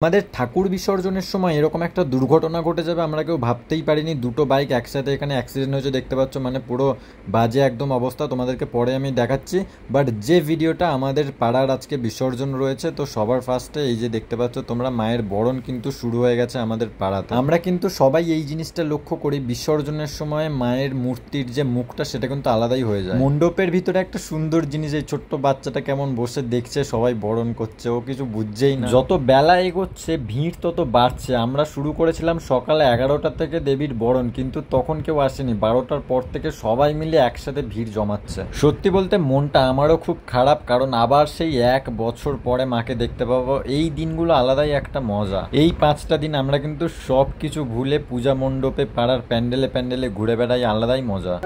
আমাদের ঠাকুর বিসর্জনের সময় এরকম একটা দুর্ঘটনা ঘটে যাবে আমরা কেউ ভাবতেই পারিনি। দুটো বাইক একসাথে এখানে অ্যাক্সিডেন্ট হয়েছে, দেখতে পাচ্ছ, মানে পুরো বাজে একদম অবস্থা। তোমাদেরকে পরে আমি দেখাচ্ছি। বাট যে ভিডিওটা আমাদের পাড়ার আজকে বিসর্জন রয়েছে, তো সবার ফার্স্টে এই যে দেখতে পাচ্ছ তোমরা, মায়ের বরণ কিন্তু শুরু হয়ে গেছে আমাদের পাড়াতে। আমরা কিন্তু সবাই এই জিনিসটা লক্ষ্য করি, বিসর্জনের সময় মায়ের মূর্তির যে মুখটা সেটা কিন্তু আলাদাই হয়ে যায়। মণ্ডপের ভিতরে একটা সুন্দর জিনিস, এই ছোট্ট বাচ্চাটা কেমন বসে দেখছে, সবাই বরণ করছে, ও কিছু বুঝছেই না। যত বেলা এগোচ্ছে ভিড় তত বাড়ছে। আমরা শুরু করেছিলাম সকালে 11টা থেকে দেবীর বরণ, কিন্তু তখন কেউ আসেনি। 12টার পর থেকে সবাই মিলে একসাথে ভিড় জমাচ্ছে। সত্যি বলতে মনটা আমারও খুব খারাপ, কারণ আবার সেই 1 বছর পরে মাকে দেখতে পাবো। এই দিনগুলো আলাদাই একটা মজা। এই 5টা দিন আমরা কিন্তু সব কিছু ভুলে পূজা মণ্ডপে, পাড়ার প্যান্ডেলে প্যান্ডেলে ঘুরে বেড়াই, আলাদাই মজা।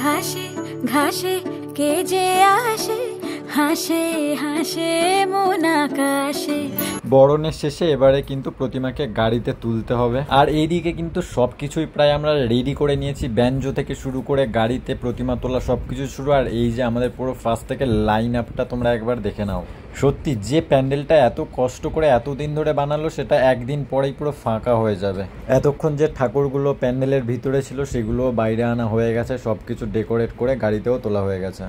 ঘাসে ঘাসে কে যে আসে, হাসে হাসে মন আকাশে। বরণের শেষে এবারে কিন্তু প্রতিমাকে গাড়িতে তুলতে হবে। আর এইদিকে কিন্তু সবকিছুই প্রায় আমরা রেডি করে নিয়েছি, ব্যঞ্জো থেকে শুরু করে গাড়িতে প্রতিমা তোলা সবকিছু শুরু। আর এই যে আমাদের পুরো ফার্স্ট থেকে লাইন আপটা তোমরা একবার দেখে নাও। সত্যি যে প্যান্ডেলটা এত কষ্ট করে এতদিন ধরে বানালো, সেটা একদিন পরেই পুরো ফাঁকা হয়ে যাবে। এতক্ষণ যে ঠাকুরগুলো প্যান্ডেলের ভিতরে ছিল সেগুলো বাইরে আনা হয়ে গেছে, সবকিছু ডেকোরেট করে গাড়িতেও তোলা হয়ে গেছে।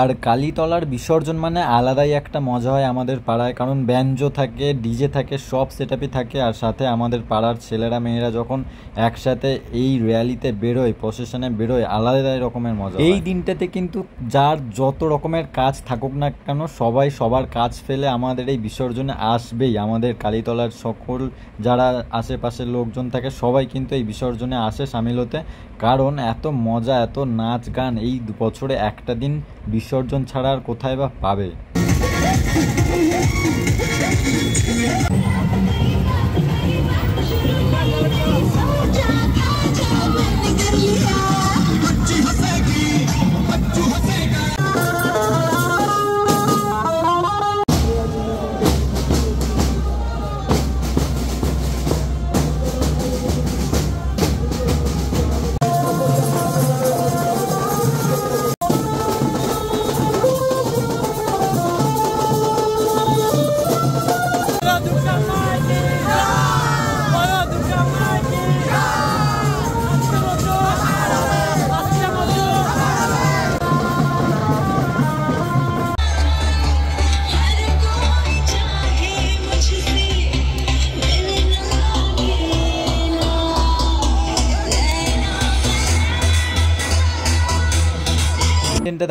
আর কালীতলার বিসর্জন মানে আলাদাই একটা মজা হয় আমাদের পাড়ায়, কারণ ব্যঞ্জো থাকে, ডিজে থাকে, সব সেটআপই থাকে। আর সাথে আমাদের পাড়ার ছেলেরা মেয়েরা যখন একসাথে এই র্যালিতে বেরোয়, প্রসেশনে বেরোয়, আলাদাই রকমের মজা। এই দিনটাতে কিন্তু যার যত রকমের কাজ থাকুক না কেন, সবাই সবার কাজ ফেলে আমাদের এই বিসর্জনে আসবেই। আমাদের কালীতলার সকল যারা আশেপাশের লোকজন থাকে সবাই কিন্তু এই বিসর্জনে আসে সামিল হতে, কারণ এত মজা, এত নাচ গান এই বছরে একটা দিন বিসর্জন ছাড়া আর কোথায় বা পাবে।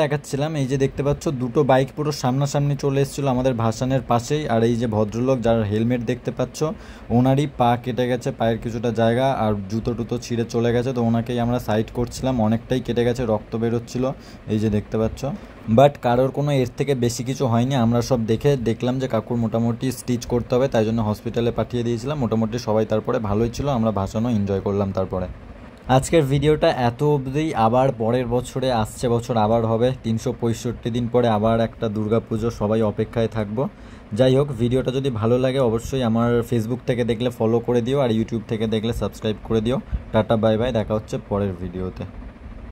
দেখাচ্ছিলাম, এই যে দেখতে পাচ্ছ দুটো বাইক পুরো সামনাসামনি চলে এসেছিল আমাদের ভাসানের পাশেই। আর এই যে ভদ্রলোক যার হেলমেট দেখতে পাচ্ছ, ওনারই পা কেটে গেছে, পায়ের কিছুটা জায়গা, আর জুতো টুতো ছিঁড়ে চলে গেছে। তো ওনাকেই আমরা সাইড করছিলাম, অনেকটাই কেটে গেছে, রক্ত বেরোচ্ছিল, এই যে দেখতে পাচ্ছ। বাট কারোর কোনো এর থেকে বেশি কিছু হয়নি। আমরা সব দেখলাম যে কাকুর মোটামুটি স্টিচ করতে হবে, তাই জন্য হসপিটালে পাঠিয়ে দিয়েছিলাম। মোটামুটি সবাই তারপরে ভালোই ছিল, আমরা ভাসানও এনজয় করলাম তারপরে। আজকের ভিডিওটা এত অবধি। আবার পরের বছরে, আসছে বছর আবার হবে, 365 দিন পরে আবার একটা দুর্গাপুজো, সবাই অপেক্ষায় থাকবো। যাই হোক, ভিডিওটা যদি ভালো লাগে অবশ্যই আমার ফেসবুক থেকে দেখলে ফলো করে দিও, আর ইউটিউব থেকে দেখলে সাবস্ক্রাইব করে দিও। টাটা বাই বাই, দেখা হচ্ছে পরের ভিডিওতে।